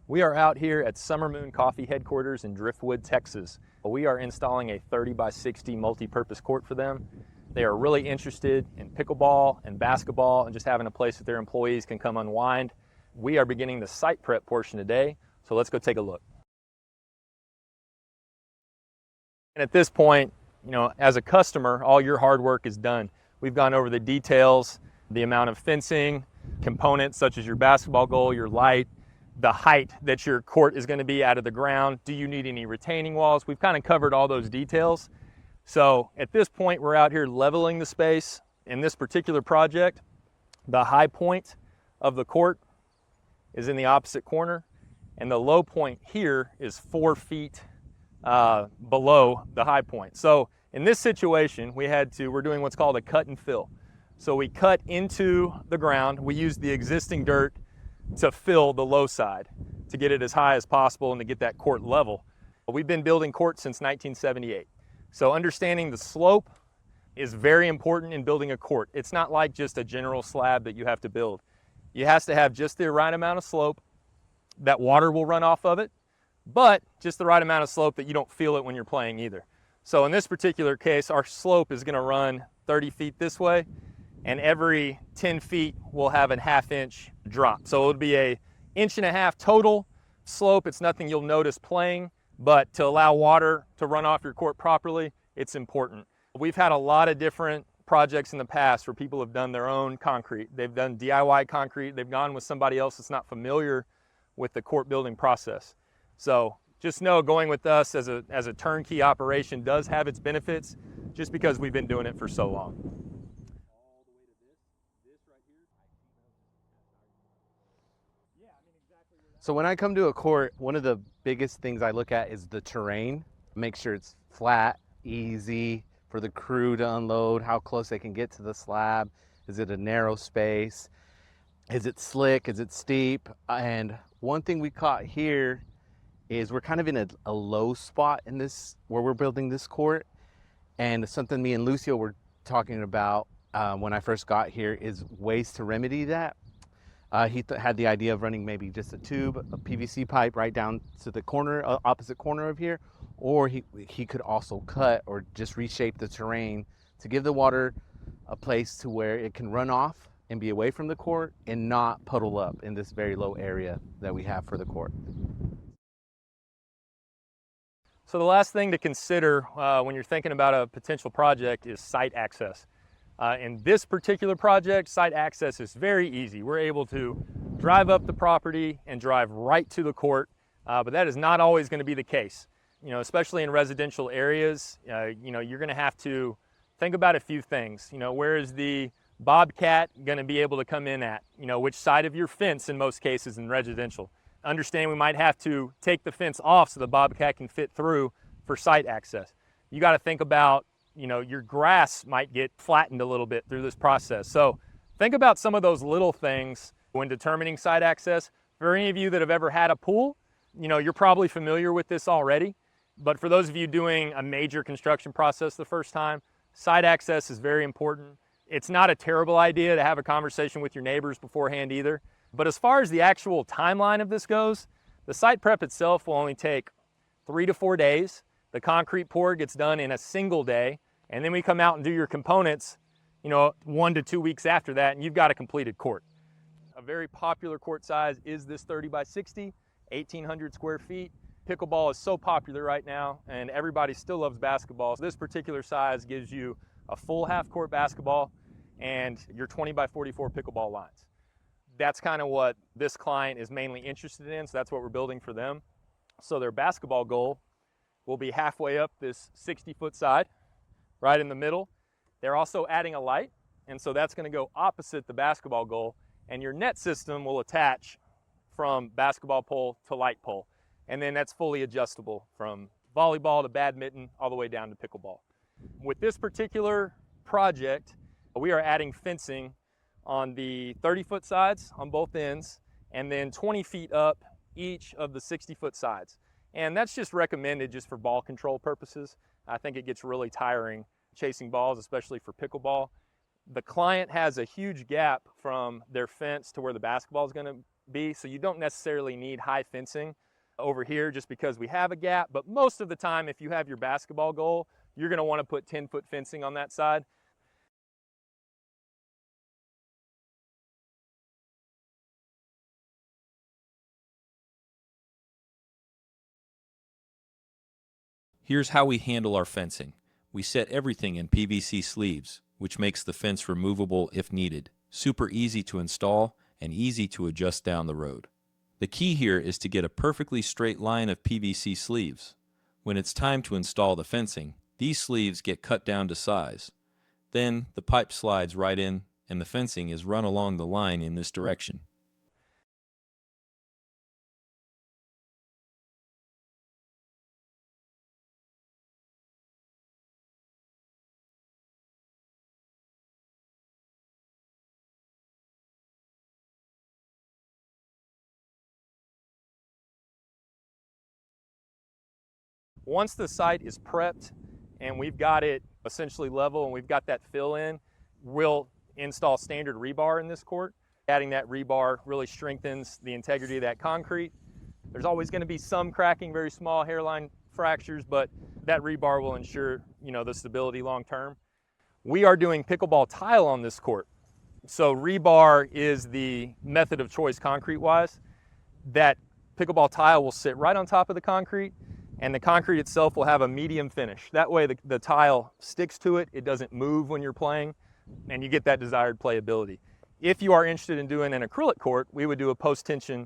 We are out here at Summer Moon Coffee headquarters in Driftwood, Texas. We are installing a 30 by 60 multi-purpose court for them. They are really interested in pickleball and basketball and just having a place that their employees can come unwind. We are beginning the site prep portion today, so let's go take a look. And at this point, as a customer, all your hard work is done. We've gone over the details, the amount of fencing, components such as your basketball goal, your light, the height that your court is going to be out of the ground. Do you need any retaining walls? We've kind of covered all those details. So at this point, we're out here leveling the space. In this particular project, the high point of the court is in the opposite corner, and the low point here is 4 feet below the high point. So in this situation, we're doing what's called a cut and fill. So we cut into the ground. We use the existing dirt to fill the low side to get it as high as possible and to get that court level. We've been building courts since 1978. So understanding the slope is very important in building a court. It's not like just a general slab that you have to build. You have to have just the right amount of slope that water will run off of it, but just the right amount of slope that you don't feel it when you're playing either. So in this particular case, our slope is going to run 30 feet this way, and every 10 feet we'll have a ½ inch drop. So it'll be a 1.5 inch total slope. It's nothing you'll notice playing, but to allow water to run off your court properly, it's important. We've had a lot of different projects in the past where people have done their own concrete. They've done DIY concrete. They've gone with somebody else that's not familiar with the court building process. So just know going with us as a turnkey operation does have its benefits just because we've been doing it for so long. So when I come to a court, one of the biggest things I look at is the terrain. Make sure it's flat, easy for the crew to unload, how close they can get to the slab. Is it a narrow space? Is it slick? Is it steep? And one thing we caught here is we're kind of in a low spot in this, where we're building this court. And something me and Lucio were talking about when I first got here is ways to remedy that. He had the idea of running maybe just a tube, a PVC pipe right down to the corner, opposite corner of here, or he could also cut or just reshape the terrain to give the water a place to where it can run off and be away from the court and not puddle up in this very low area that we have for the court. So the last thing to consider when you're thinking about a potential project is site access. In this particular project, site access is very easy. We're able to drive up the property and drive right to the court, but that is not always going to be the case. Especially in residential areas, you're going to have to think about a few things. Where is the bobcat going to be able to come in at? Which side of your fence in most cases in residential. Understand we might have to take the fence off so the bobcat can fit through for site access. You got to think about your grass might get flattened a little bit through this process. So think about some of those little things when determining site access. For any of you that have ever had a pool, you're probably familiar with this already. But for those of you doing a major construction process the first time, site access is very important. It's not a terrible idea to have a conversation with your neighbors beforehand either. But as far as the actual timeline of this goes, the site prep itself will only take 3 to 4 days. The concrete pour gets done in a single day, and then we come out and do your components, 1 to 2 weeks after that, and you've got a completed court. A very popular court size is this 30 by 60, 1,800 square feet. Pickleball is so popular right now, and everybody still loves basketball. So this particular size gives you a full half-court basketball and your 20 by 44 pickleball lines. That's kind of what this client is mainly interested in, so that's what we're building for them. So their basketball goal will be halfway up this 60-foot side, right in the middle. They're also adding a light, and so that's going to go opposite the basketball goal, and your net system will attach from basketball pole to light pole, and then that's fully adjustable from volleyball to badminton all the way down to pickleball. With this particular project, we are adding fencing on the 30-foot sides on both ends, and then 20 feet up each of the 60-foot sides. And that's just recommended just for ball control purposes. I think it gets really tiring chasing balls, especially for pickleball. The client has a huge gap from their fence to where the basketball is going to be. So you don't necessarily need high fencing over here just because we have a gap. But most of the time, if you have your basketball goal, you're going to want to put 10-foot fencing on that side. Here's how we handle our fencing. We set everything in PVC sleeves, which makes the fence removable if needed, super easy to install, and easy to adjust down the road. The key here is to get a perfectly straight line of PVC sleeves. When it's time to install the fencing, these sleeves get cut down to size. Then the pipe slides right in and the fencing is run along the line in this direction. Once the site is prepped and we've got it essentially level and we've got that fill in, we'll install standard rebar in this court. Adding that rebar really strengthens the integrity of that concrete. There's always going to be some cracking, very small hairline fractures, but that rebar will ensure, the stability long term. We are doing pickleball tile on this court. So rebar is the method of choice concrete-wise. That pickleball tile will sit right on top of the concrete, and the concrete itself will have a medium finish. That way the tile sticks to it, it doesn't move when you're playing, and you get that desired playability. If you are interested in doing an acrylic court, we would do a post-tension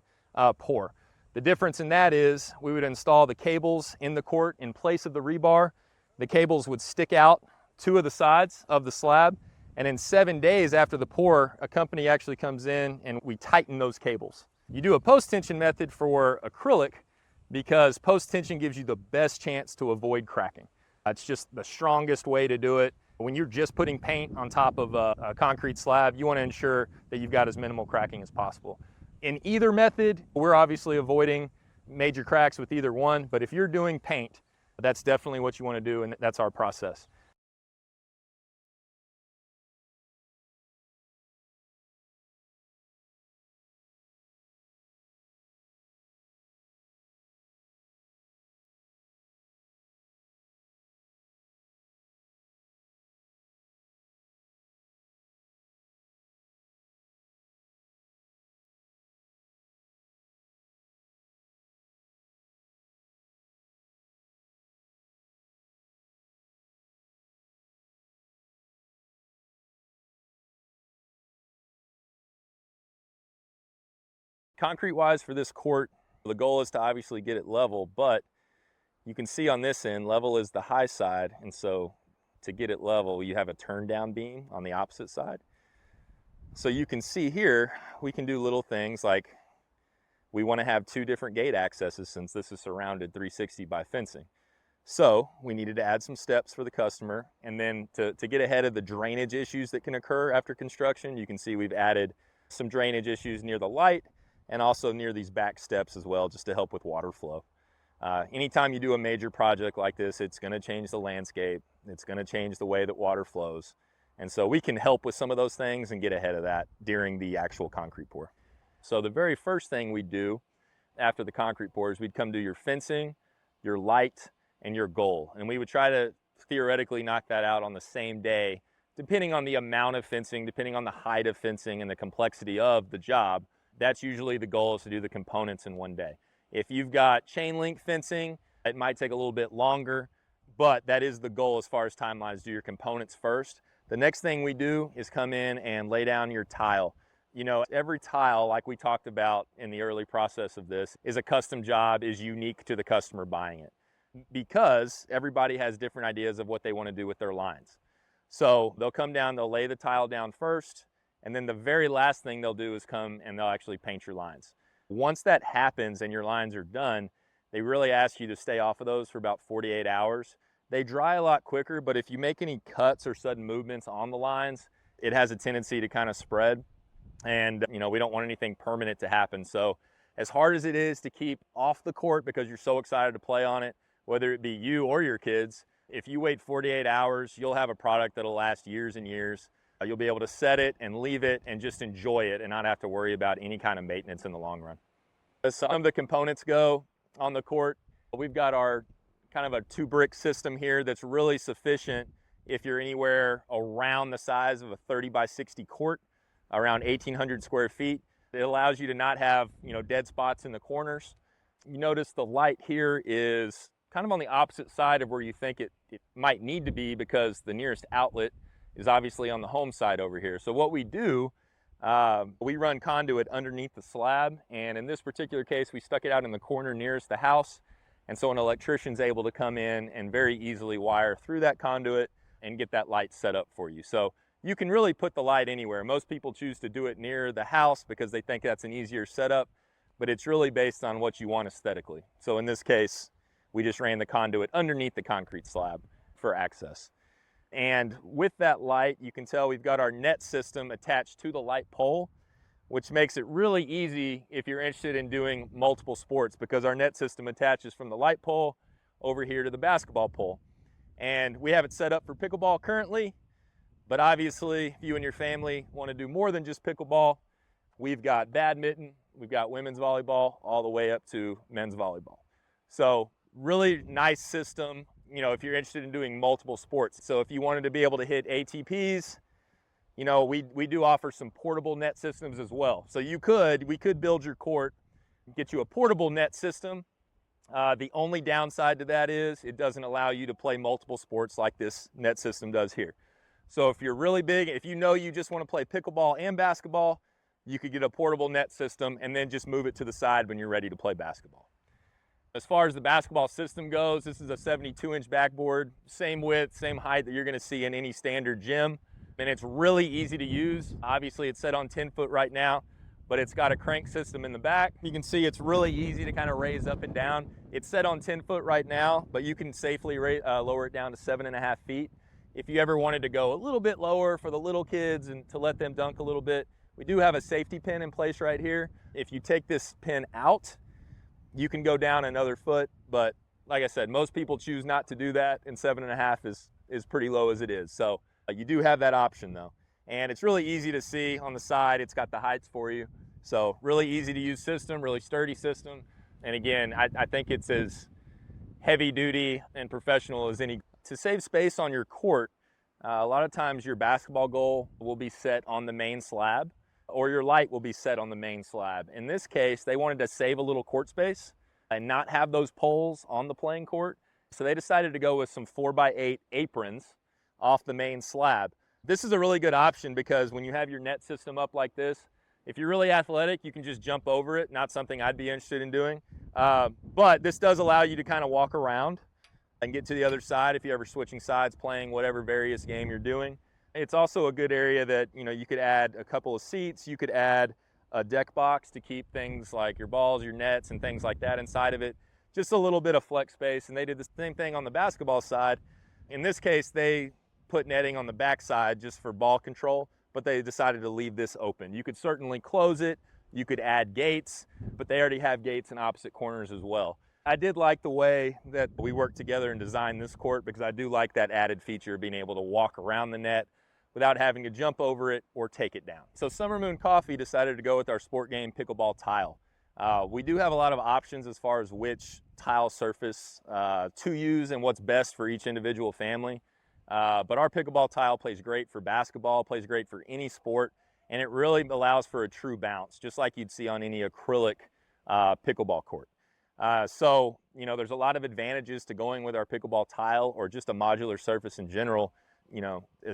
pour. The difference in that is we would install the cables in the court in place of the rebar. The cables would stick out 2 of the sides of the slab, and in 7 days after the pour, a company actually comes in and we tighten those cables. You do a post-tension method for acrylic because post-tension gives you the best chance to avoid cracking. It's just the strongest way to do it. When you're just putting paint on top of a concrete slab, you want to ensure that you've got as minimal cracking as possible. In either method, we're obviously avoiding major cracks with either one, but if you're doing paint, that's definitely what you want to do, and that's our process. Concrete-wise for this court, the goal is to obviously get it level, but you can see on this end, level is the high side, and so to get it level, you have a turn down beam on the opposite side. So you can see here, we can do little things like we want to have 2 different gate accesses since this is surrounded 360 by fencing. So we needed to add some steps for the customer, and then to get ahead of the drainage issues that can occur after construction, you can see we've added some drainage issues near the light and also near these back steps as well, just to help with water flow. Anytime you do a major project like this, it's going to change the landscape. It's going to change the way that water flows. And so we can help with some of those things and get ahead of that during the actual concrete pour. So the very first thing we do after the concrete pour is we'd come do your fencing, your light, and your goal. And we would try to theoretically knock that out on the same day, depending on the amount of fencing, depending on the height of fencing and the complexity of the job. That's usually the goal, is to do the components in one day. If you've got chain link fencing, it might take a little bit longer, but that is the goal as far as timelines. Do your components first. The next thing we do is come in and lay down your tile. Every tile, like we talked about in the early process of this, is a custom job, is unique to the customer buying it, because everybody has different ideas of what they want to do with their lines. So they'll come down, they'll lay the tile down first, and then the very last thing they'll do is come and they'll actually paint your lines. Once that happens and your lines are done, they really ask you to stay off of those for about 48 hours. They dry a lot quicker, but if you make any cuts or sudden movements on the lines, it has a tendency to kind of spread. And we don't want anything permanent to happen. So as hard as it is to keep off the court because you're so excited to play on it, whether it be you or your kids, if you wait 48 hours, you'll have a product that'll last years and years. You'll be able to set it and leave it and just enjoy it and not have to worry about any kind of maintenance in the long run. As some of the components go on the court, we've got our kind of a 2-brick system here that's really sufficient if you're anywhere around the size of a 30 by 60 court, around 1,800 square feet. It allows you to not have, dead spots in the corners. You notice the light here is kind of on the opposite side of where you think it might need to be, because the nearest outlet is obviously on the home side over here. So what we do, we run conduit underneath the slab, and in this particular case, we stuck it out in the corner nearest the house. And so an electrician's able to come in and very easily wire through that conduit and get that light set up for you. So you can really put the light anywhere. Most people choose to do it near the house because they think that's an easier setup, but it's really based on what you want aesthetically. So in this case, we just ran the conduit underneath the concrete slab for access. And with that light, you can tell we've got our net system attached to the light pole, which makes it really easy if you're interested in doing multiple sports, because our net system attaches from the light pole over here to the basketball pole. And we have it set up for pickleball currently, but obviously if you and your family want to do more than just pickleball, we've got badminton, we've got women's volleyball, all the way up to men's volleyball. So really nice system, if you're interested in doing multiple sports. So if you wanted to be able to hit ATPs, we do offer some portable net systems as well. So we could build your court, get you a portable net system. The only downside to that is it doesn't allow you to play multiple sports like this net system does here. So if you're really big, if you just want to play pickleball and basketball, you could get a portable net system and then just move it to the side when you're ready to play basketball. As far as the basketball system goes, this is a 72-inch backboard, same width, same height that you're going to see in any standard gym. And it's really easy to use. Obviously it's set on 10 foot right now, but it's got a crank system in the back. You can see it's really easy to kind of raise up and down. It's set on 10 foot right now, but you can safely lower it down to 7.5 feet. If you ever wanted to go a little bit lower for the little kids and to let them dunk a little bit, we do have a safety pin in place right here. If you take this pin out, you can go down another foot, but like I said, most people choose not to do that, and 7.5 is pretty low as it is. So you do have that option though. And it's really easy to see on the side. It's got the heights for you. So really easy to use system, really sturdy system. And again, I think it's as heavy duty and professional as any. To save space on your court, a lot of times your basketball goal will be set on the main slab, or your light will be set on the main slab. In this case, they wanted to save a little court space and not have those poles on the playing court. So they decided to go with some 4x8 aprons off the main slab. This is a really good option because when you have your net system up like this, if you're really athletic, you can just jump over it. Not something I'd be interested in doing. But this does allow you to kind of walk around and get to the other side if you're ever switching sides, playing whatever various game you're doing. It's also a good area that, you could add a couple of seats. You could add a deck box to keep things like your balls, your nets, and things like that inside of it. Just a little bit of flex space. And they did the same thing on the basketball side. In this case, they put netting on the back side just for ball control, but they decided to leave this open. You could certainly close it. You could add gates, but they already have gates in opposite corners as well. I did like the way that we worked together and designed this court, because I do like that added feature of being able to walk around the net without having to jump over it or take it down. So Summer Moon Coffee decided to go with our sport game pickleball tile. We do have a lot of options as far as which tile surface to use and what's best for each individual family. But our pickleball tile plays great for basketball, plays great for any sport, and it really allows for a true bounce, just like you'd see on any acrylic pickleball court. So, there's a lot of advantages to going with our pickleball tile or just a modular surface in general.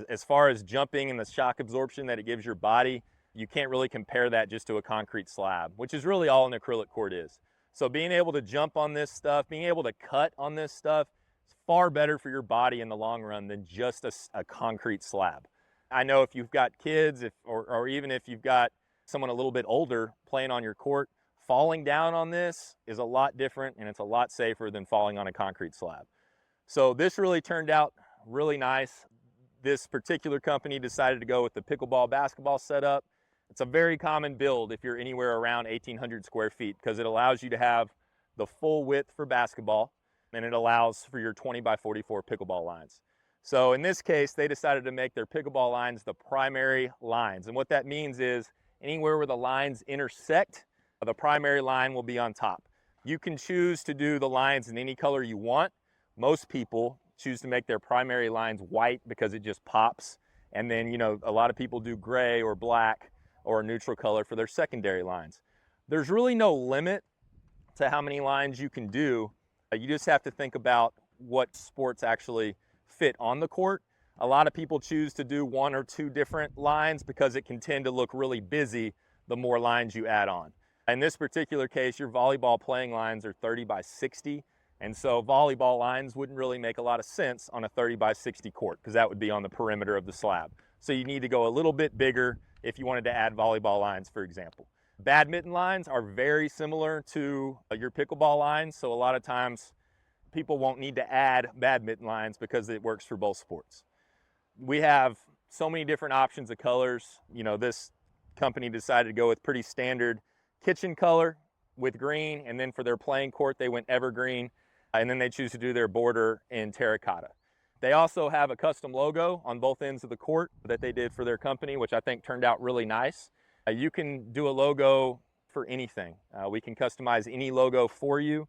As far as jumping and the shock absorption that it gives your body, you can't really compare that just to a concrete slab, which is really all an acrylic court is. So being able to jump on this stuff, being able to cut on this stuff, is far better for your body in the long run than just a concrete slab. I know if you've got kids, or even if you've got someone a little bit older playing on your court, falling down on this is a lot different, and it's a lot safer than falling on a concrete slab. So this really turned out really nice. This particular company decided to go with the pickleball basketball setup. It's a very common build if you're anywhere around 1,800 square feet, because it allows you to have the full width for basketball, and it allows for your 20 by 44 pickleball lines. So in this case, they decided to make their pickleball lines the primary lines. And what that means is anywhere where the lines intersect, the primary line will be on top. You can choose to do the lines in any color you want. Most people choose to make their primary lines white because it just pops. And then, a lot of people do gray or black or a neutral color for their secondary lines. There's really no limit to how many lines you can do. You just have to think about what sports actually fit on the court. A lot of people choose to do one or two different lines because it can tend to look really busy the more lines you add on. In this particular case, your volleyball playing lines are 30 by 60, and so volleyball lines wouldn't really make a lot of sense on a 30 by 60 court because that would be on the perimeter of the slab. So you need to go a little bit bigger if you wanted to add volleyball lines, for example. Badminton lines are very similar to your pickleball lines, so a lot of times people won't need to add badminton lines because it works for both sports. We have so many different options of colors. This company decided to go with pretty standard kitchen color with green, and then for their playing court they went evergreen, and then they choose to do their border in terracotta. They also have a custom logo on both ends of the court that they did for their company, which I think turned out really nice. You can do a logo for anything. We can customize any logo for you,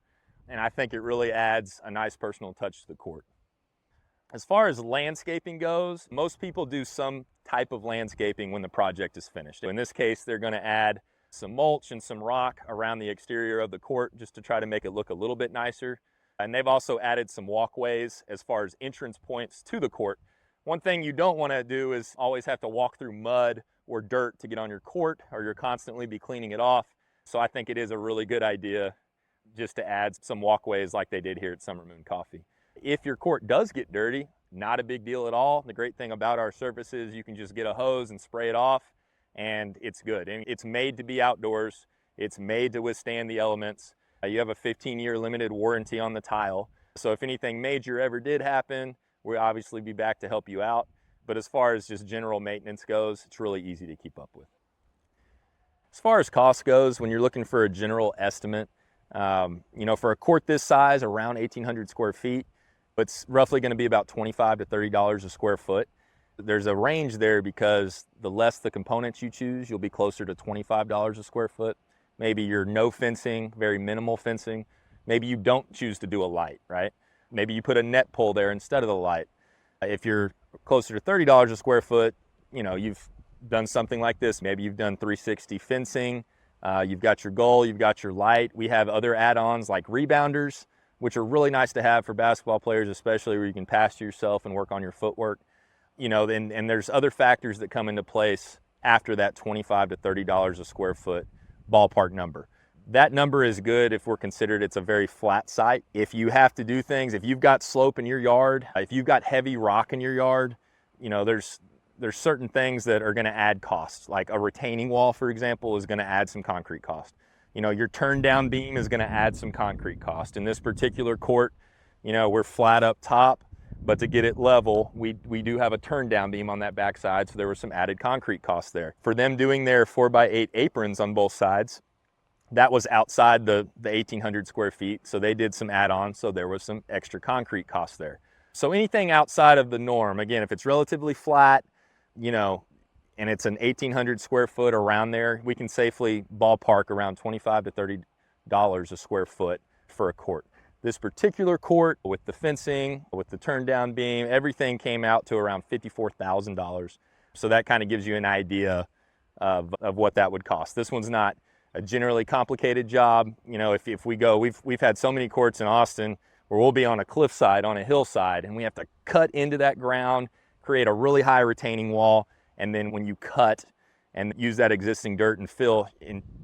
and I think it really adds a nice personal touch to the court. As far as landscaping goes, most people do some type of landscaping when the project is finished. In this case, they're going to add some mulch and some rock around the exterior of the court just to try to make it look a little bit nicer. And they've also added some walkways as far as entrance points to the court. One thing you don't want to do is always have to walk through mud or dirt to get on your court, or you'll constantly be cleaning it off. So I think it is a really good idea just to add some walkways like they did here at Summer Moon Coffee. If your court does get dirty, not a big deal at all. The great thing about our surface is you can just get a hose and spray it off, and it's good. And it's made to be outdoors. It's made to withstand the elements. You have a 15-year limited warranty on the tile. So if anything major ever did happen, we'll obviously be back to help you out. But as far as just general maintenance goes, it's really easy to keep up with. As far as cost goes, when you're looking for a general estimate, for a court this size, around 1,800 square feet, it's roughly going to be about $25 to $30 a square foot. There's a range there because the less the components you choose, you'll be closer to $25 a square foot. Maybe you're no fencing, very minimal fencing. Maybe you don't choose to do a light, right? Maybe you put a net pole there instead of the light. If you're closer to $30 a square foot, you've done something like this. Maybe you've done 360 fencing. You've got your goal, you've got your light. We have other add-ons like rebounders, which are really nice to have for basketball players, especially where you can pass to yourself and work on your footwork. And there's other factors that come into place after that $25 to $30 a square foot ballpark number. That number is good if we're considered it's a very flat site. If you have to do things, if you've got slope in your yard, if you've got heavy rock in your yard, there's certain things that are going to add costs. Like a retaining wall, for example, is going to add some concrete cost. Your turn down beam is going to add some concrete cost. In this particular court, we're flat up top, but to get it level, we do have a turn down beam on that backside, so there was some added concrete costs there. For them doing their 4x8 aprons on both sides, that was outside the 1,800 square feet, so they did some add-ons, so there was some extra concrete costs there. So anything outside of the norm, again, if it's relatively flat, and it's an 1,800 square foot around there, we can safely ballpark around $25 to $30 a square foot for a court. This particular court, with the fencing, with the turn down beam, everything came out to around $54,000. So that kind of gives you an idea of what that would cost. This one's not a generally complicated job. If we go, we've had so many courts in Austin where we'll be on a cliffside, on a hillside, and we have to cut into that ground, create a really high retaining wall, and then when you cut and use that existing dirt and fill,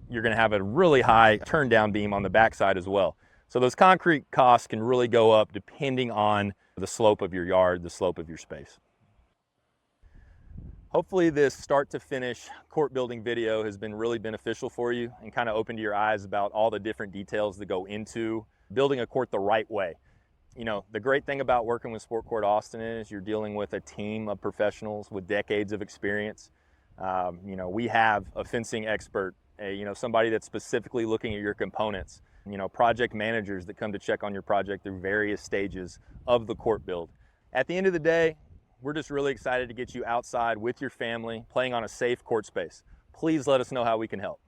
you're going to have a really high turn down beam on the backside as well. So those concrete costs can really go up depending on the slope of your yard, the slope of your space. Hopefully this start to finish court building video has been really beneficial for you and kind of opened your eyes about all the different details that go into building a court the right way. The great thing about working with Sport Court Austin is you're dealing with a team of professionals with decades of experience. We have a fencing expert, somebody that's specifically looking at your components, project managers that come to check on your project through various stages of the court build. At the end of the day, we're just really excited to get you outside with your family, playing on a safe court space. Please let us know how we can help.